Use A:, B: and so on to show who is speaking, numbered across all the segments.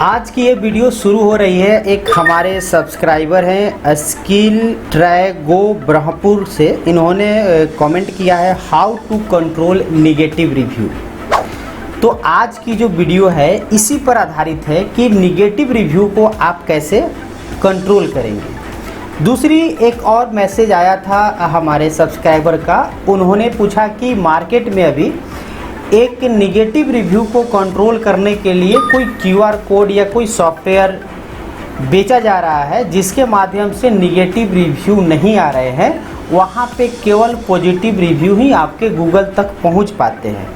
A: आज की ये वीडियो शुरू हो रही है। एक हमारे सब्सक्राइबर हैं स्किल ट्रैगो ब्रह्मपुर से, इन्होंने कमेंट किया है how to control negative review. तो आज की जो वीडियो है इसी पर आधारित है कि नेगेटिव रिव्यू को आप कैसे कंट्रोल करेंगे। दूसरी एक और मैसेज आया था हमारे सब्सक्राइबर का, उन्होंने पूछा कि मार्केट में अभी एक नेगेटिव रिव्यू को कंट्रोल करने के लिए कोई क्यूआर कोड या कोई सॉफ्टवेयर बेचा जा रहा है जिसके माध्यम से नेगेटिव रिव्यू नहीं आ रहे हैं, वहाँ पे केवल पॉजिटिव रिव्यू ही आपके गूगल तक पहुँच पाते हैं।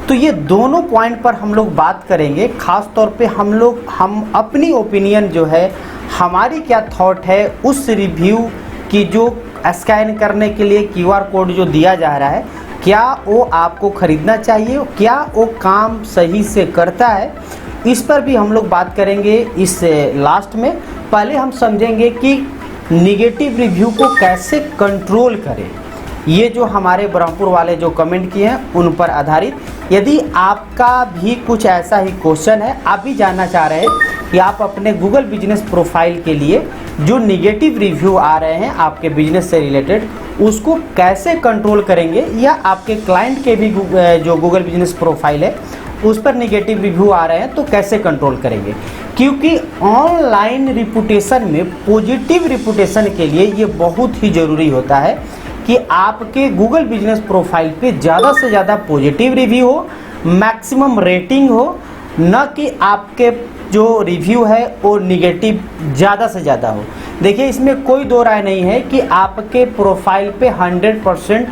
A: तो ये दोनों पॉइंट पर हम लोग बात करेंगे। ख़ास तौर पे हम अपनी ओपिनियन जो है, हमारी क्या थॉट है उस रिव्यू की जो स्कैन करने के लिए क्यूआर कोड जो दिया जा रहा है, क्या वो आपको ख़रीदना चाहिए, क्या वो काम सही से करता है, इस पर भी हम लोग बात करेंगे इस लास्ट में। पहले हम समझेंगे कि निगेटिव रिव्यू को कैसे कंट्रोल करें। ये जो हमारे ब्रह्मपुर वाले जो कमेंट किए हैं उन पर आधारित। यदि आपका भी कुछ ऐसा ही क्वेश्चन है, आप भी जानना चाह रहे हैं कि आप अपने गूगल बिजनेस प्रोफाइल के लिए जो निगेटिव रिव्यू आ रहे हैं आपके बिजनेस से रिलेटेड, उसको कैसे कंट्रोल करेंगे, या आपके क्लाइंट के भी जो गूगल बिजनेस प्रोफाइल है उस पर निगेटिव रिव्यू आ रहे हैं तो कैसे कंट्रोल करेंगे। क्योंकि ऑनलाइन रिपुटेशन में पॉजिटिव रिपुटेशन के लिए ये बहुत ही ज़रूरी होता है कि आपके गूगल बिजनेस प्रोफाइल पे ज़्यादा से ज़्यादा पॉजिटिव रिव्यू हो, मैक्सिमम रेटिंग हो, न कि आपके जो रिव्यू है वो निगेटिव ज़्यादा से ज़्यादा हो। देखिए, इसमें कोई दो राय नहीं है कि आपके प्रोफाइल पे 100%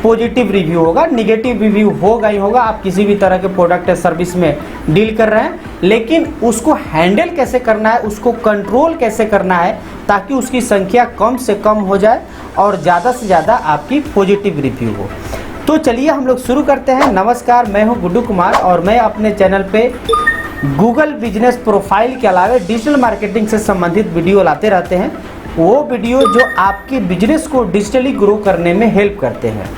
A: पॉजिटिव रिव्यू होगा, निगेटिव रिव्यू होगा ही होगा। आप किसी भी तरह के प्रोडक्ट या सर्विस में डील कर रहे हैं, लेकिन उसको हैंडल कैसे करना है, उसको कंट्रोल कैसे करना है ताकि उसकी संख्या कम से कम हो जाए और ज़्यादा से ज़्यादा आपकी पॉजिटिव रिव्यू हो। तो चलिए हम लोग शुरू करते हैं। नमस्कार, मैं हूं गुड्डू कुमार और मैं अपने चैनल पे गूगल बिजनेस प्रोफाइल के अलावा डिजिटल मार्केटिंग से संबंधित वीडियो लाते रहते हैं। वो वीडियो जो आपके बिजनेस को डिजिटली ग्रो करने में हेल्प करते हैं।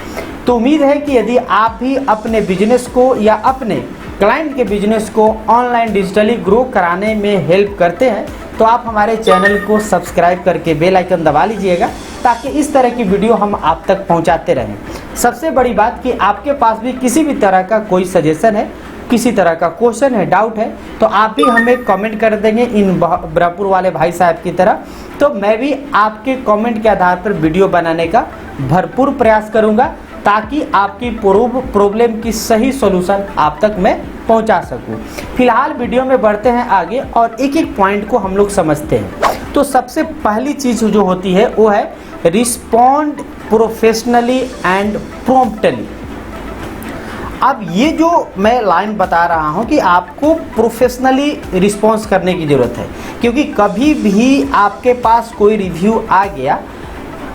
A: तो उम्मीद है कि यदि आप भी अपने बिजनेस को या अपने क्लाइंट के बिजनेस को ऑनलाइन डिजिटली ग्रो कराने में हेल्प करते हैं तो आप हमारे चैनल को सब्सक्राइब करके बेल आइकन दबा लीजिएगा ताकि इस तरह की वीडियो हम आप तक पहुंचाते रहें। सबसे बड़ी बात कि आपके पास भी किसी भी तरह का कोई सजेशन है, किसी तरह का क्वेश्चन है, डाउट है, तो आप भी हमें कमेंट कर देंगे इन ब्रह्मपुर वाले भाई साहब की तरह। तो मैं भी आपके कमेंट के आधार पर वीडियो बनाने का भरपूर प्रयास करूंगा ताकि आपकी प्रॉब्लम की सही सॉल्यूशन आप तक मैं पहुंचा सकूं। फिलहाल वीडियो में बढ़ते हैं आगे और एक एक पॉइंट को हम लोग समझते हैं। तो सबसे पहली चीज़ जो होती है वो है रिस्पॉन्ड प्रोफेशनली एंड प्रॉम्प्टली। अब ये जो मैं लाइन बता रहा हूँ कि आपको प्रोफेशनली रिस्पॉन्स करने की ज़रूरत है, क्योंकि कभी भी आपके पास कोई रिव्यू आ गया,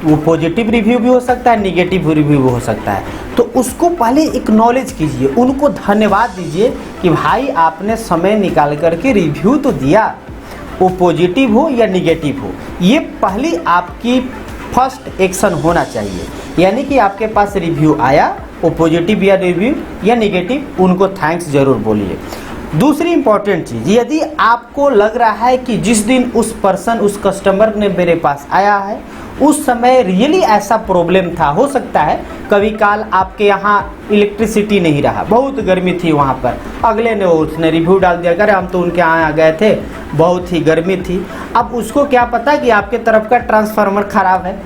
A: वो पॉजिटिव रिव्यू भी हो सकता है, नेगेटिव रिव्यू भी हो सकता है, तो उसको पहले एक्नॉलेज कीजिए, उनको धन्यवाद दीजिए कि भाई आपने समय निकाल करके रिव्यू तो दिया, वो पॉजिटिव हो या नेगेटिव हो। ये पहली आपकी फर्स्ट एक्शन होना चाहिए। यानी कि आपके पास रिव्यू आया, वो पॉजिटिव या रिव्यू या नेगेटिव, उनको थैंक्स ज़रूर बोलिए। दूसरी इंपॉर्टेंट चीज़, यदि आपको लग रहा है कि जिस दिन उस पर्सन, उस कस्टमर ने मेरे पास आया है उस समय रियली ऐसा प्रॉब्लम था, हो सकता है कभी काल आपके यहाँ इलेक्ट्रिसिटी नहीं रहा, बहुत गर्मी थी वहाँ पर, अगले ने उसने रिव्यू डाल दिया, अरे हम तो उनके यहाँ गए थे, बहुत ही गर्मी थी। अब उसको क्या पता कि आपके तरफ का ट्रांसफार्मर ख़राब है,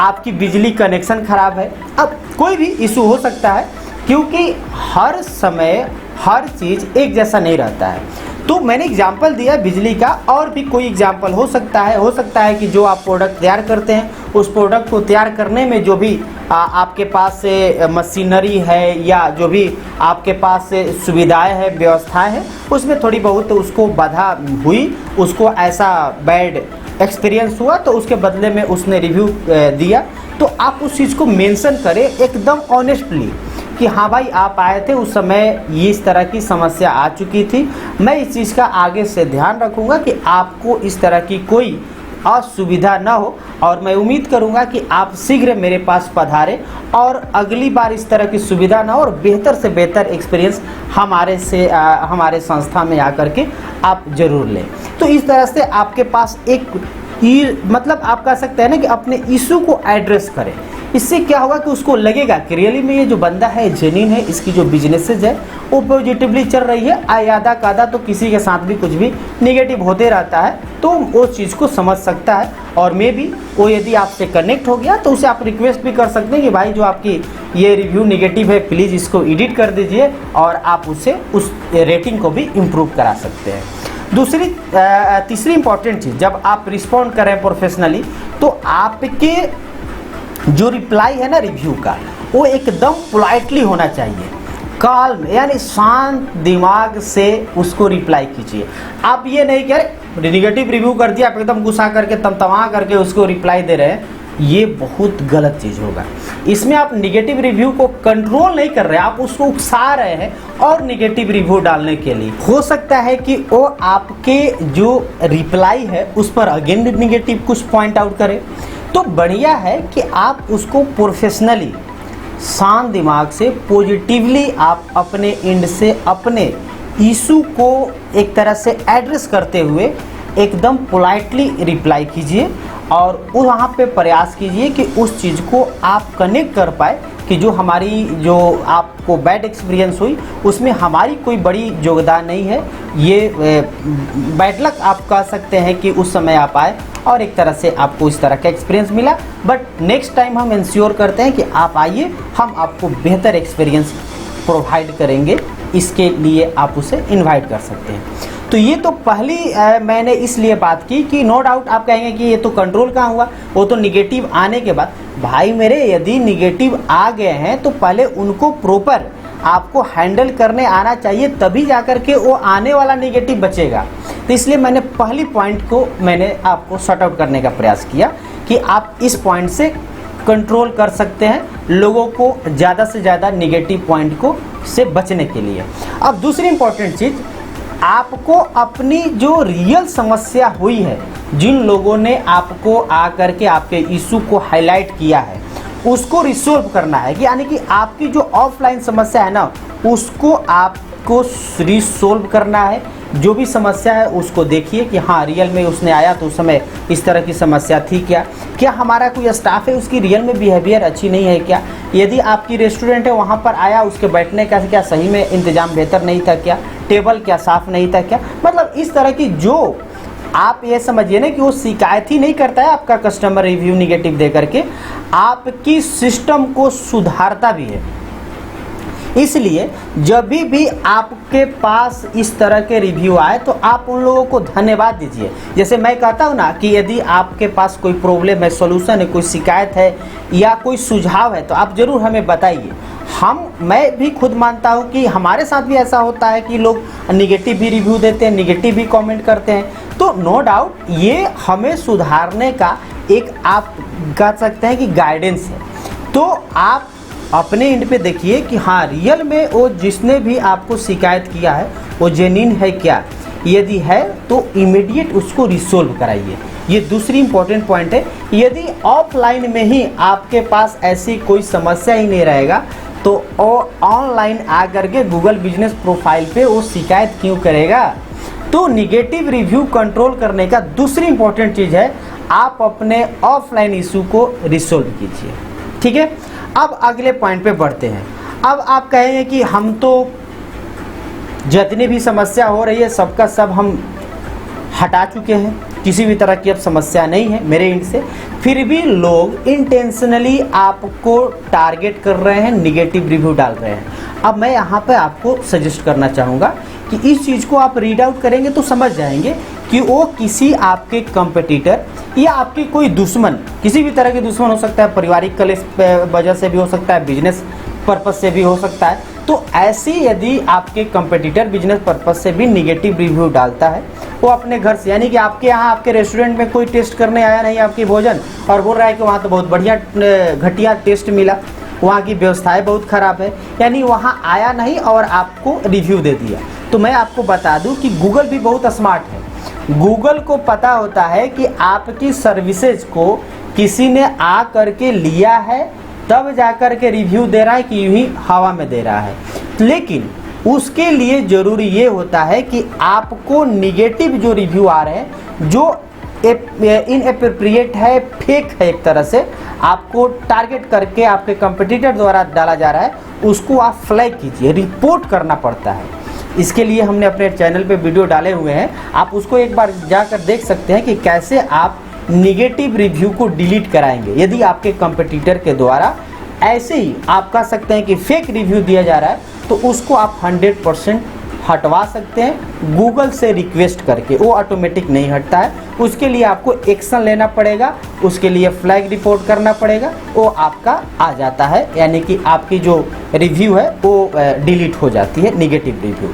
A: आपकी बिजली कनेक्शन ख़राब है। अब कोई भी इशू हो सकता है, क्योंकि हर समय हर चीज़ एक जैसा नहीं रहता है। तो मैंने एग्जाम्पल दिया बिजली का, और भी कोई एग्जाम्पल हो सकता है कि जो आप प्रोडक्ट तैयार करते हैं उस प्रोडक्ट को तैयार करने में जो भी आपके पास से मशीनरी है या जो भी आपके पास से सुविधाएं हैं, व्यवस्थाएं हैं, उसमें थोड़ी बहुत उसको बाधा हुई, उसको ऐसा बैड एक्सपीरियंस हुआ, तो उसके बदले में उसने रिव्यू दिया। तो आप उस चीज़ को मेंशन करें एकदम ऑनेस्टली कि हाँ भाई, आप आए थे उस समय ये इस तरह की समस्या आ चुकी थी, मैं इस चीज़ का आगे से ध्यान रखूँगा कि आपको इस तरह की कोई असुविधा न हो। और मैं उम्मीद करूंगा कि आप शीघ्र मेरे पास पधारें और अगली बार इस तरह की सुविधा ना हो और बेहतर से बेहतर एक्सपीरियंस हमारे संस्था में आकर के आप जरूर लें। तो इस तरह से आपके पास एक मतलब आप कह सकते हैं ना कि अपने इशू को एड्रेस करें। इससे क्या होगा कि उसको लगेगा कि रियली में ये जो बंदा है जेन्युइन है, इसकी जो बिजनेसेस है वो पॉजिटिवली चल रही है। आयादा कादा तो किसी के साथ भी कुछ भी नेगेटिव होते रहता है, तो वो चीज़ को समझ सकता है। और मे भी वो यदि आपसे कनेक्ट हो गया तो उसे आप रिक्वेस्ट भी कर सकते हैं कि भाई जो आपकी ये रिव्यू नेगेटिव है प्लीज़ इसको एडिट कर दीजिए, और आप उसे उस रेटिंग को भी इम्प्रूव करा सकते हैं। तीसरी इंपॉर्टेंट चीज़, जब आप रिस्पॉन्ड करें प्रोफेशनली तो आपके जो रिप्लाई है ना रिव्यू का, वो एकदम पोलाइटली होना चाहिए, काल्म यानी शांत दिमाग से उसको रिप्लाई कीजिए। आप ये नहीं करें नेगेटिव रिव्यू कर दिया आप एकदम गुस्सा करके तमतमा करके उसको रिप्लाई दे रहे हैं, ये बहुत गलत चीज़ होगा। इसमें आप नेगेटिव रिव्यू को कंट्रोल नहीं कर रहे, आप उसको उकसा रहे हैं और नेगेटिव रिव्यू डालने के लिए। हो सकता है कि वो आपके जो रिप्लाई है उस पर अगेन नेगेटिव कुछ पॉइंट आउट करे, तो बढ़िया है कि आप उसको प्रोफेशनली शांत दिमाग से पॉजिटिवली आप अपने एंड से अपने इशू को एक तरह से एड्रेस करते हुए एकदम पोलाइटली रिप्लाई कीजिए और वहाँ पे प्रयास कीजिए कि उस चीज़ को आप कनेक्ट कर पाए कि जो आपको बैड एक्सपीरियंस हुई उसमें हमारी कोई बड़ी योगदान नहीं है, ये बैड लक आप कह सकते हैं कि उस समय आप आए और एक तरह से आपको इस तरह का एक्सपीरियंस मिला। बट नेक्स्ट टाइम हम इंश्योर करते हैं कि आप आइए, हम आपको बेहतर एक्सपीरियंस प्रोवाइड करेंगे, इसके लिए आप उसे इनवाइट कर सकते हैं। तो ये तो पहली मैंने इसलिए बात की कि नो डाउट आप कहेंगे कि ये तो कंट्रोल कहाँ हुआ, वो तो निगेटिव आने के बाद। भाई मेरे, यदि निगेटिव आ गए हैं तो पहले उनको प्रॉपर आपको हैंडल करने आना चाहिए, तभी जाकर के वो आने वाला निगेटिव बचेगा। तो इसलिए मैंने पहली पॉइंट को मैंने आपको शॉर्ट आउट करने का प्रयास किया कि आप इस पॉइंट से कंट्रोल कर सकते हैं लोगों को ज़्यादा से ज़्यादा निगेटिव पॉइंट को से बचने के लिए। अब दूसरी इंपॉर्टेंट चीज़, आपको अपनी जो रियल समस्या हुई है, जिन लोगों ने आपको आकर के आपके इशू को हाईलाइट किया है, उसको रिसोल्व करना है। यानी कि आपकी जो ऑफलाइन समस्या है ना, उसको आपको रिसोल्व करना है। जो भी समस्या है उसको देखिए कि हाँ रियल में उसने आया तो उस समय इस तरह की समस्या थी क्या हमारा कोई स्टाफ है उसकी रियल में बिहेवियर अच्छी नहीं है क्या, यदि आपकी रेस्टोरेंट है वहाँ पर आया उसके बैठने का क्या सही में इंतज़ाम बेहतर नहीं था क्या, टेबल क्या साफ़ नहीं था क्या, मतलब इस तरह की जो आप ये समझिए ना कि वो शिकायत ही नहीं करता है आपका कस्टमर रिव्यू निगेटिव दे करके, आपकी सिस्टम को सुधारता भी है। इसलिए जब भी आपके पास इस तरह के रिव्यू आए तो आप उन लोगों को धन्यवाद दीजिए। जैसे मैं कहता हूँ ना कि यदि आपके पास कोई प्रॉब्लम है, सॉल्यूशन है, कोई शिकायत है या कोई सुझाव है तो आप ज़रूर हमें बताइए। मैं भी खुद मानता हूँ कि हमारे साथ भी ऐसा होता है कि लोग निगेटिव भी रिव्यू देते हैं, निगेटिव भी कमेंट करते हैं, तो नो डाउट ये हमें सुधारने का एक आप कह सकते हैं कि गाइडेंस है। तो आप अपने एंड पे देखिए कि हाँ रियल में वो जिसने भी आपको शिकायत किया है वो जेन्युइन है क्या, यदि है तो इमीडिएट उसको रिसोल्व कराइए। ये दूसरी इंपॉर्टेंट पॉइंट है। यदि ऑफलाइन में ही आपके पास ऐसी कोई समस्या ही नहीं रहेगा तो ऑनलाइन आकर के गूगल बिजनेस प्रोफाइल पे वो शिकायत क्यों करेगा। तो निगेटिव रिव्यू कंट्रोल करने का दूसरी इंपॉर्टेंट चीज़ है आप अपने ऑफलाइन इशू को रिसोल्व कीजिए। ठीक है, अब अगले पॉइंट पे बढ़ते हैं। अब आप कहेंगे कि हम तो जितनी भी समस्या हो रही है सबका सब हम हटा चुके हैं, किसी भी तरह की अब समस्या नहीं है मेरे एंड से, फिर भी लोग इंटेंशनली आपको टारगेट कर रहे हैं, निगेटिव रिव्यू डाल रहे हैं। अब मैं यहाँ पे आपको सजेस्ट करना चाहूँगा कि इस चीज़ को आप रीड आउट करेंगे तो समझ जाएंगे कि वो किसी आपके कंपटीटर या आपके कोई दुश्मन, किसी भी तरह के दुश्मन हो सकता है, पारिवारिक कलेश वजह से भी हो सकता है, बिजनेस पर्पज से भी हो सकता है। तो ऐसे यदि आपके कंपटीटर बिजनेस पर्पज से भी निगेटिव रिव्यू डालता है, वो अपने घर से, यानी कि आपके यहाँ आपके रेस्टोरेंट में कोई टेस्ट करने आया नहीं आपकी भोजन और बोल रहा है कि वहाँ तो बहुत बढ़िया घटिया टेस्ट मिला, वहाँ की व्यवस्थाएं बहुत ख़राब है, यानी वहाँ आया नहीं और आपको रिव्यू दे दिया। तो मैं आपको बता दूं कि गूगल भी बहुत स्मार्ट है। गूगल को पता होता है कि आपकी सर्विसेज को किसी ने आ करके लिया है, तब जाकर के रिव्यू दे रहा है कि यूं ही हवा में दे रहा है। लेकिन उसके लिए ज़रूरी ये होता है कि आपको निगेटिव जो रिव्यू आ रहे हैं, जो इनएप्रोप्रिएट है, फेक है, एक तरह से आपको टारगेट करके आपके कंपटीटर द्वारा डाला जा रहा है, उसको आप फ्लैग कीजिए, रिपोर्ट करना पड़ता है। इसके लिए हमने अपने चैनल पे वीडियो डाले हुए हैं, आप उसको एक बार जाकर देख सकते हैं कि कैसे आप निगेटिव रिव्यू को डिलीट कराएंगे। यदि आपके कंपटीटर के द्वारा ऐसे ही आप कह सकते हैं कि फेक रिव्यू दिया जा रहा है, तो उसको आप 100% हटवा सकते हैं गूगल से रिक्वेस्ट करके। वो ऑटोमेटिक नहीं हटता है, उसके लिए आपको एक्शन लेना पड़ेगा, उसके लिए फ्लैग रिपोर्ट करना पड़ेगा, वो आपका आ जाता है, यानी कि आपकी जो रिव्यू है वो डिलीट हो जाती है, निगेटिव रिव्यू।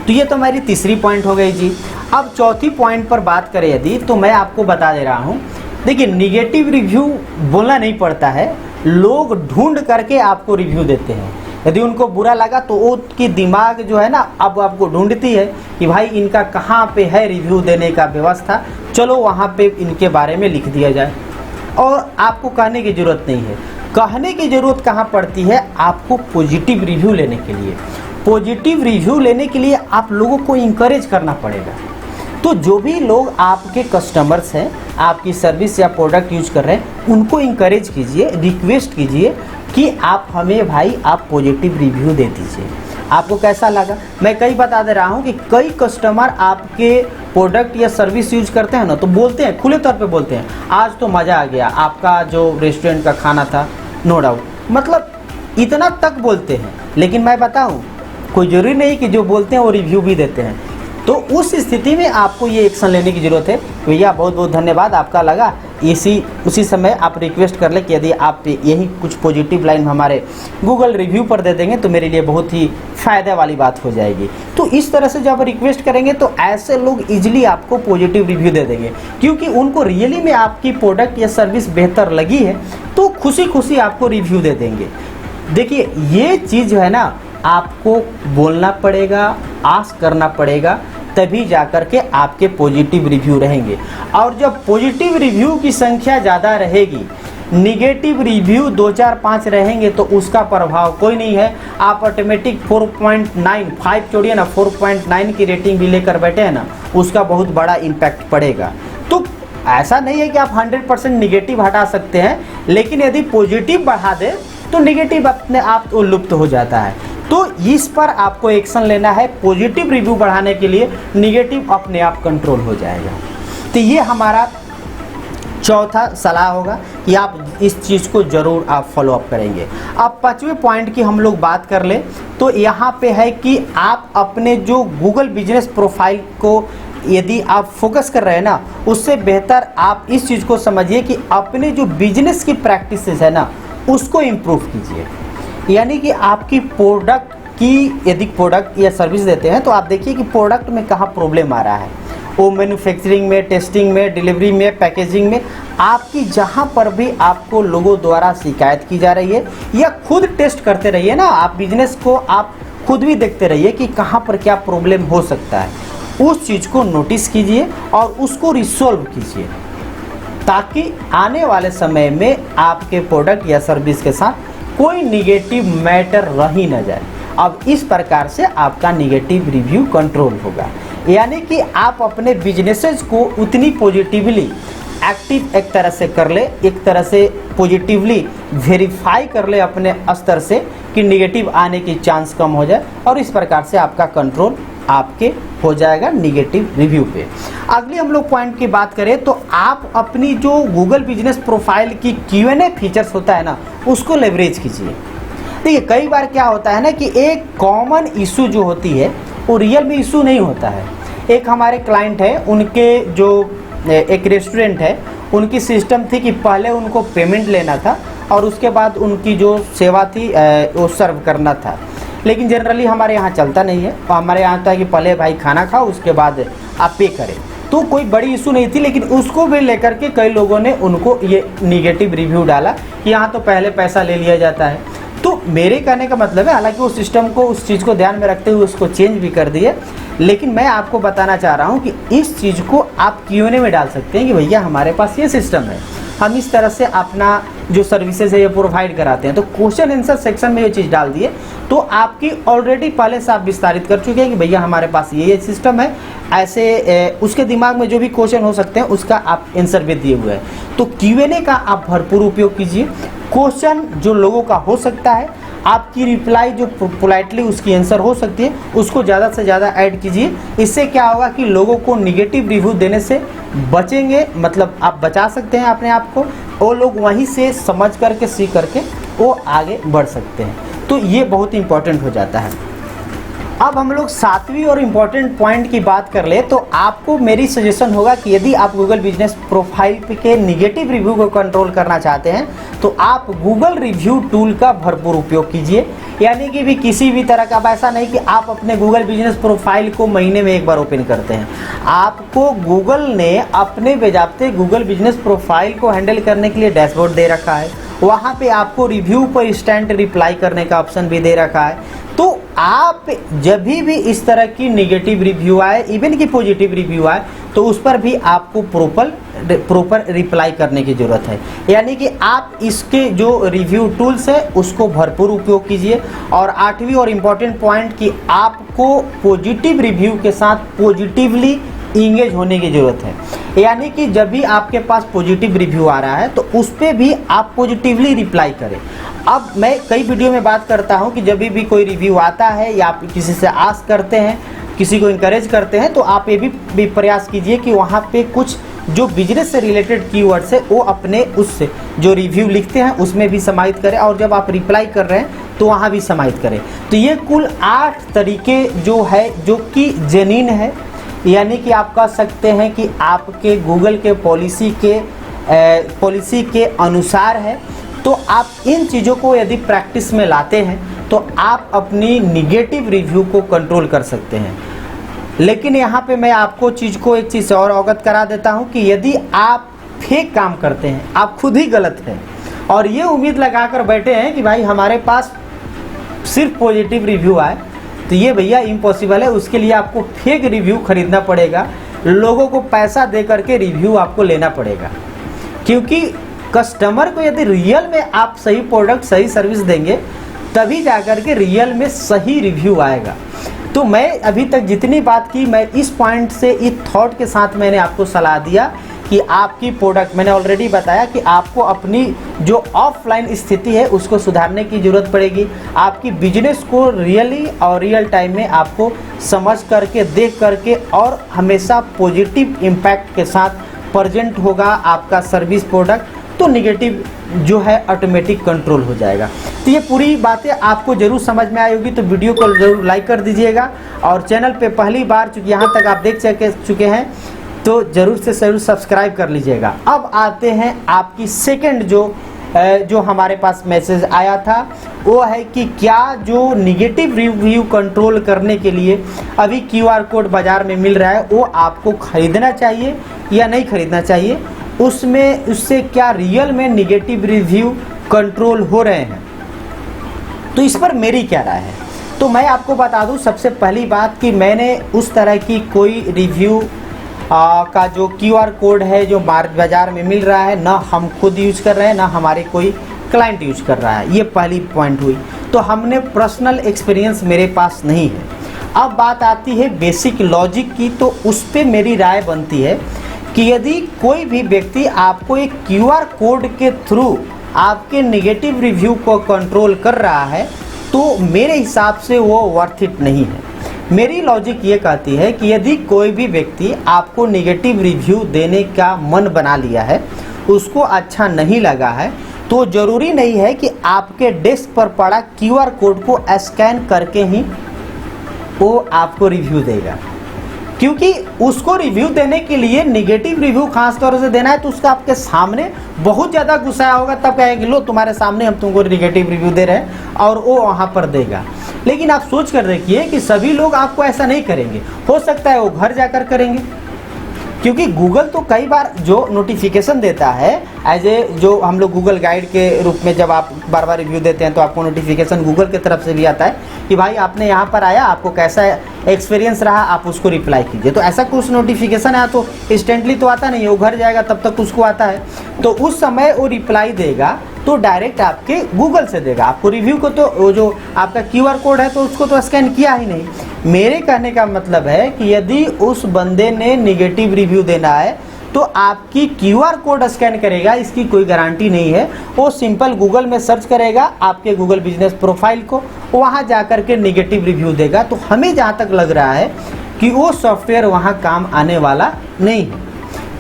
A: तो ये तो हमारी तीसरी पॉइंट हो गई जी। अब चौथी पॉइंट पर बात करें यदि, तो मैं आपको बता दे रहा हूँ, देखिए निगेटिव रिव्यू बोलना नहीं पड़ता है, लोग ढूंढ करके आपको रिव्यू देते हैं। यदि उनको बुरा लगा तो उनकी दिमाग जो है ना, अब आपको ढूंढती है कि भाई इनका कहाँ पे है रिव्यू देने का व्यवस्था, चलो वहाँ पे इनके बारे में लिख दिया जाए। और आपको कहने की ज़रूरत नहीं है। कहने की ज़रूरत कहाँ पड़ती है? आपको पॉजिटिव रिव्यू लेने के लिए। पॉजिटिव रिव्यू लेने के लिए आप लोगों को इंकरेज करना पड़ेगा। तो जो भी लोग आपके कस्टमर्स हैं, आपकी सर्विस या प्रोडक्ट यूज कर रहे हैं, उनको इंकरेज कीजिए, रिक्वेस्ट कीजिए कि आप हमें भाई आप पॉजिटिव रिव्यू दे दीजिए। आपको कैसा लगा? मैं कई बता दे रहा हूँ कि कई कस्टमर आपके प्रोडक्ट या सर्विस यूज करते हैं ना, तो बोलते हैं, खुले तौर पे बोलते हैं, आज तो मज़ा आ गया, आपका जो रेस्टोरेंट का खाना था, नो डाउट, मतलब इतना तक बोलते हैं। लेकिन मैं बताऊँ, कोई ज़रूरी नहीं कि जो बोलते हैं वो रिव्यू भी देते हैं। तो उस स्थिति में आपको ये एक्शन लेने की ज़रूरत है। भैया बहुत बहुत धन्यवाद, आपका लगा, उसी समय आप रिक्वेस्ट कर लें कि यदि आप यही कुछ पॉजिटिव लाइन हमारे गूगल रिव्यू पर दे देंगे तो मेरे लिए बहुत ही फ़ायदे वाली बात हो जाएगी। तो इस तरह से जब रिक्वेस्ट करेंगे तो ऐसे लोग इजीली आपको पॉजिटिव रिव्यू दे देंगे, क्योंकि उनको रियली में आपकी प्रोडक्ट या सर्विस बेहतर लगी है, तो खुशी खुशी आपको रिव्यू दे देंगे। देखिए ये चीज़ जो है ना, आपको बोलना पड़ेगा, आस्क करना पड़ेगा, तभी जाकर के आपके पॉजिटिव रिव्यू रहेंगे। और जब पॉजिटिव रिव्यू की संख्या ज़्यादा रहेगी, निगेटिव रिव्यू 2, 4, 5 रहेंगे तो उसका प्रभाव कोई नहीं है। आप ऑटोमेटिक 4.9 5 छोड़िए ना, 4.9 की रेटिंग भी लेकर बैठे हैं ना, उसका बहुत बड़ा इम्पैक्ट पड़ेगा। तो ऐसा नहीं है कि आप 100% निगेटिव हटा सकते हैं, लेकिन यदि पॉजिटिव बढ़ा दे तो निगेटिव अपने आप तो लुप्त हो जाता है। तो इस पर आपको एक्शन लेना है। पॉजिटिव रिव्यू बढ़ाने के लिए निगेटिव अपने आप कंट्रोल हो जाएगा। तो ये हमारा चौथा सलाह होगा कि आप इस चीज़ को ज़रूर आप फॉलो अप करेंगे। अब 5वें पॉइंट की हम लोग बात कर लें तो यहाँ पे है कि आप अपने जो गूगल बिजनेस प्रोफाइल को यदि आप फोकस कर रहे हैं ना, उससे बेहतर आप इस चीज़ को समझिए कि अपने जो बिजनेस की प्रैक्टिसेस है ना, उसको इम्प्रूव कीजिए। यानी कि आपकी प्रोडक्ट की, यदि प्रोडक्ट या सर्विस देते हैं तो आप देखिए कि प्रोडक्ट में कहाँ प्रॉब्लम आ रहा है। वो मैन्युफैक्चरिंग में, टेस्टिंग में, डिलीवरी में, पैकेजिंग में, आपकी जहाँ पर भी आपको लोगों द्वारा शिकायत की जा रही है, या खुद टेस्ट करते रहिए ना, आप बिजनेस को आप खुद भी देखते रहिए कि कहाँ पर क्या प्रॉब्लम हो सकता है। उस चीज़ को नोटिस कीजिए और उसको रिसॉल्व कीजिए, ताकि आने वाले समय में आपके प्रोडक्ट या सर्विस के साथ कोई निगेटिव मैटर रह ही न जाए। अब इस प्रकार से आपका निगेटिव रिव्यू कंट्रोल होगा। यानी कि आप अपने बिजनेसेस को उतनी पॉजिटिवली एक्टिव एक तरह से कर ले, एक तरह से पॉजिटिवली वेरीफाई कर ले अपने स्तर से कि निगेटिव आने की चांस कम हो जाए, और इस प्रकार से आपका कंट्रोल आपके हो जाएगा निगेटिव रिव्यू पे। अगली हम लोग पॉइंट की बात करें तो आप अपनी जो गूगल बिजनेस प्रोफाइल की Q&A फीचर्स होता है ना, उसको लेवरेज कीजिए। देखिए कई बार क्या होता है ना कि एक कॉमन इशू जो होती है वो रियल में इशू नहीं होता है। एक हमारे क्लाइंट है, उनके जो एक रेस्टोरेंट है, उनकी सिस्टम थी कि पहले उनको पेमेंट लेना था और उसके बाद उनकी जो सेवा थी वो सर्व करना था। लेकिन जनरली हमारे यहाँ चलता नहीं है, तो हमारे यहाँ होता है कि पहले भाई खाना खाओ उसके बाद आप पे करें। तो कोई बड़ी इशू नहीं थी, लेकिन उसको भी लेकर के कई लोगों ने उनको ये निगेटिव रिव्यू डाला कि यहाँ तो पहले पैसा ले लिया जाता है। तो मेरे कहने का मतलब है, हालांकि वो सिस्टम को, उस चीज़ को ध्यान में रखते हुए उसको चेंज भी कर दिए, लेकिन मैं आपको बताना चाह रहा हूँ कि इस चीज़ को आप Q&A में डाल सकते हैं कि भैया हमारे पास ये सिस्टम है, हम इस तरह से अपना जो सर्विसेज है ये प्रोवाइड कराते हैं। तो क्वेश्चन आंसर सेक्शन में ये चीज़ डाल दिए तो आपकी ऑलरेडी पहले से आप विस्तारित कर चुके हैं कि भैया हमारे पास ये सिस्टम है, ऐसे उसके दिमाग में जो भी क्वेश्चन हो सकते हैं उसका आप आंसर भी दिए हुए हैं। तो Q&A का आप भरपूर उपयोग कीजिए। क्वेश्चन जो लोगों का हो सकता है, आपकी रिप्लाई जो पोलाइटली उसकी आंसर हो सकती है, उसको ज़्यादा से ज़्यादा ऐड कीजिए। इससे क्या होगा कि लोगों को निगेटिव रिव्यू देने से बचेंगे, मतलब आप बचा सकते हैं अपने आप को, और लोग वहीं से समझ करके सीख करके वो आगे बढ़ सकते हैं। तो ये बहुत इंपॉर्टेंट हो जाता है। अब हम लोग 7वीं और इम्पॉर्टेंट पॉइंट की बात कर ले तो आपको मेरी सजेशन होगा कि यदि आप गूगल बिजनेस प्रोफाइल के निगेटिव रिव्यू को कंट्रोल करना चाहते हैं तो आप गूगल रिव्यू टूल का भरपूर उपयोग कीजिए। यानी कि भी किसी भी तरह का ऐसा नहीं कि आप अपने गूगल बिजनेस प्रोफाइल को महीने में एक बार ओपन करते हैं। आपको गूगल ने अपने बेजाबते गूगल बिजनेस प्रोफाइल को हैंडल करने के लिए डैशबोर्ड दे रखा है, वहाँ पे आपको रिव्यू पर इंस्टेंट रिप्लाई करने का ऑप्शन भी दे रखा है। तो आप जब भी इस तरह की निगेटिव रिव्यू आए, इवन की पॉजिटिव रिव्यू आए, तो उस पर भी आपको प्रॉपर रिप्लाई करने की ज़रूरत है। यानी कि आप इसके जो रिव्यू टूल्स है उसको भरपूर उपयोग कीजिए। और 8वीं और इम्पॉर्टेंट पॉइंट कि आपको पॉजिटिव रिव्यू के साथ पॉजिटिवली इंगेज होने की ज़रूरत है। यानी कि जब भी आपके पास पॉजिटिव रिव्यू आ रहा है तो उस पर भी आप पॉजिटिवली रिप्लाई करें। अब मैं कई वीडियो में बात करता हूं कि जब भी कोई रिव्यू आता है या आप किसी से आस्क करते हैं, किसी को इनकरेज करते हैं, तो आप ये भी प्रयास कीजिए कि वहाँ पे कुछ जो बिजनेस से रिलेटेड कीवर्ड्स है वो अपने उससे जो रिव्यू लिखते हैं उसमें भी समाहित करें, और जब आप रिप्लाई कर रहे हैं तो वहाँ भी समाहित करें। तो ये कुल 8 तरीके जो है जो कि जेन्युइन है, यानी कि आप कह सकते हैं कि आपके गूगल के पॉलिसी के अनुसार है। तो आप इन चीज़ों को यदि प्रैक्टिस में लाते हैं तो आप अपनी निगेटिव रिव्यू को कंट्रोल कर सकते हैं। लेकिन यहाँ पे मैं आपको एक चीज़ और अवगत करा देता हूँ कि यदि आप फेक काम करते हैं, आप खुद ही गलत हैं और ये उम्मीद लगा कर बैठे हैं कि भाई हमारे पास सिर्फ पॉजिटिव रिव्यू आए, तो ये भैया इम्पॉसिबल है। उसके लिए आपको फेक रिव्यू खरीदना पड़ेगा, लोगों को पैसा दे करके रिव्यू आपको लेना पड़ेगा। क्योंकि कस्टमर को यदि रियल में आप सही प्रोडक्ट सही सर्विस देंगे तभी जाकर के रियल में सही रिव्यू आएगा। तो मैं अभी तक जितनी बात की, मैं इस पॉइंट से इस थॉट के साथ मैंने आपको सलाह दिया कि आपकी प्रोडक्ट, मैंने ऑलरेडी बताया कि आपको अपनी जो ऑफलाइन स्थिति है उसको सुधारने की ज़रूरत पड़ेगी। आपकी बिजनेस को रियली और रियल टाइम में आपको समझ करके, देख करके और हमेशा पॉजिटिव इम्पैक्ट के साथ प्रेजेंट होगा आपका सर्विस प्रोडक्ट, तो निगेटिव जो है ऑटोमेटिक कंट्रोल हो जाएगा। तो ये पूरी बातें आपको ज़रूर समझ में आई होगी, तो वीडियो को ज़रूर लाइक कर दीजिएगा। और चैनल पे पहली बार चूँकि यहाँ तक आप देख चुके हैं तो ज़रूर से ज़रूर सब्सक्राइब कर लीजिएगा। अब आते हैं आपकी सेकंड जो हमारे पास मैसेज आया था, वो है कि क्या जो निगेटिव रिव्यू कंट्रोल करने के लिए अभी QR कोड बाज़ार में मिल रहा है वो आपको ख़रीदना चाहिए या नहीं ख़रीदना चाहिए, उससे क्या रियल में निगेटिव रिव्यू कंट्रोल हो रहे हैं। तो इस पर मेरी क्या राय है, तो मैं आपको बता दूं सबसे पहली बात कि मैंने उस तरह की कोई रिव्यू का जो QR कोड है जो बाज़ार में मिल रहा है, ना हम खुद यूज कर रहे हैं ना हमारे कोई क्लाइंट यूज कर रहा है। ये पहली पॉइंट हुई। तो हमने पर्सनल एक्सपीरियंस मेरे पास नहीं है। अब बात आती है बेसिक लॉजिक की, तो उस पर मेरी राय बनती है कि यदि कोई भी व्यक्ति आपको एक QR कोड के थ्रू आपके नेगेटिव रिव्यू को कंट्रोल कर रहा है तो मेरे हिसाब से वो वर्थ इट नहीं है। मेरी लॉजिक ये कहती है कि यदि कोई भी व्यक्ति आपको नेगेटिव रिव्यू देने का मन बना लिया है, उसको अच्छा नहीं लगा है, तो ज़रूरी नहीं है कि आपके डेस्क पर पड़ा QR कोड को स्कैन करके ही वो आपको रिव्यू देगा। क्योंकि उसको रिव्यू देने के लिए नेगेटिव रिव्यू खास तौर से देना है तो उसका आपके सामने बहुत ज़्यादा गुस्सा होगा, तब कहेंगे लो तुम्हारे सामने हम तुमको नेगेटिव रिव्यू दे रहे हैं, और वो वहाँ पर देगा। लेकिन आप सोच कर देखिए कि सभी लोग आपको ऐसा नहीं करेंगे, हो सकता है वो घर जाकर करेंगे। क्योंकि गूगल तो कई बार जो नोटिफिकेशन देता है एज ए, जो हम लोग गूगल गाइड के रूप में जब आप बार बार रिव्यू देते हैं तो आपको नोटिफिकेशन गूगल की तरफ से भी आता है कि भाई आपने यहाँ पर आया, आपको कैसा एक्सपीरियंस रहा, आप उसको रिप्लाई कीजिए। तो ऐसा कुछ नोटिफिकेशन आया तो इंस्टेंटली तो आता नहीं है, वो घर जाएगा तब तक उसको आता है, तो उस समय वो रिप्लाई देगा तो डायरेक्ट आपके गूगल से देगा आपको रिव्यू को। तो वो जो आपका QR कोड है तो उसको तो स्कैन किया ही नहीं। मेरे कहने का मतलब है कि यदि उस बंदे ने निगेटिव रिव्यू देना है तो आपकी QR कोड स्कैन करेगा, इसकी कोई गारंटी नहीं है। वो सिंपल गूगल में सर्च करेगा आपके गूगल बिजनेस प्रोफाइल को, वहाँ जा कर के निगेटिव रिव्यू देगा। तो हमें जहाँ तक लग रहा है कि वो सॉफ्टवेयर वहाँ काम आने वाला नहीं है,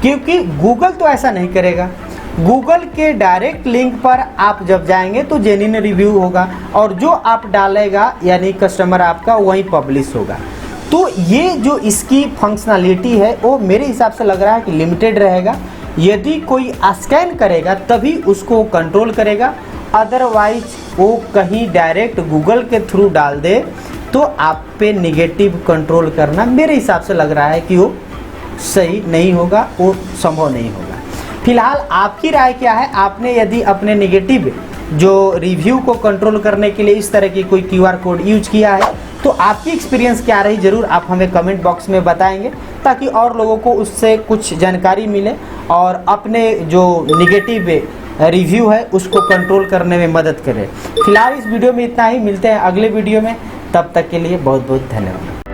A: क्योंकि गूगल तो ऐसा नहीं करेगा। गूगल के डायरेक्ट लिंक पर आप जब जाएंगे तो जेन्युइन रिव्यू होगा और जो आप डालेगा यानी कस्टमर आपका वहीं पब्लिश होगा। तो ये जो इसकी फंक्शनलिटी है वो मेरे हिसाब से लग रहा है कि लिमिटेड रहेगा। यदि कोई स्कैन करेगा तभी उसको कंट्रोल करेगा, अदरवाइज वो कहीं डायरेक्ट गूगल के थ्रू डाल दे तो आप पे निगेटिव कंट्रोल करना मेरे हिसाब से लग रहा है कि वो सही नहीं होगा, वो संभव नहीं होगा। फिलहाल आपकी राय क्या है? आपने यदि अपने निगेटिव जो रिव्यू को कंट्रोल करने के लिए इस तरह की कोई QR कोड यूज किया है तो आपकी एक्सपीरियंस क्या रही, ज़रूर आप हमें कमेंट बॉक्स में बताएंगे ताकि और लोगों को उससे कुछ जानकारी मिले और अपने जो निगेटिव रिव्यू है उसको कंट्रोल करने में मदद करें। फिलहाल इस वीडियो में इतना ही, मिलते हैं अगले वीडियो में, तब तक के लिए बहुत बहुत धन्यवाद।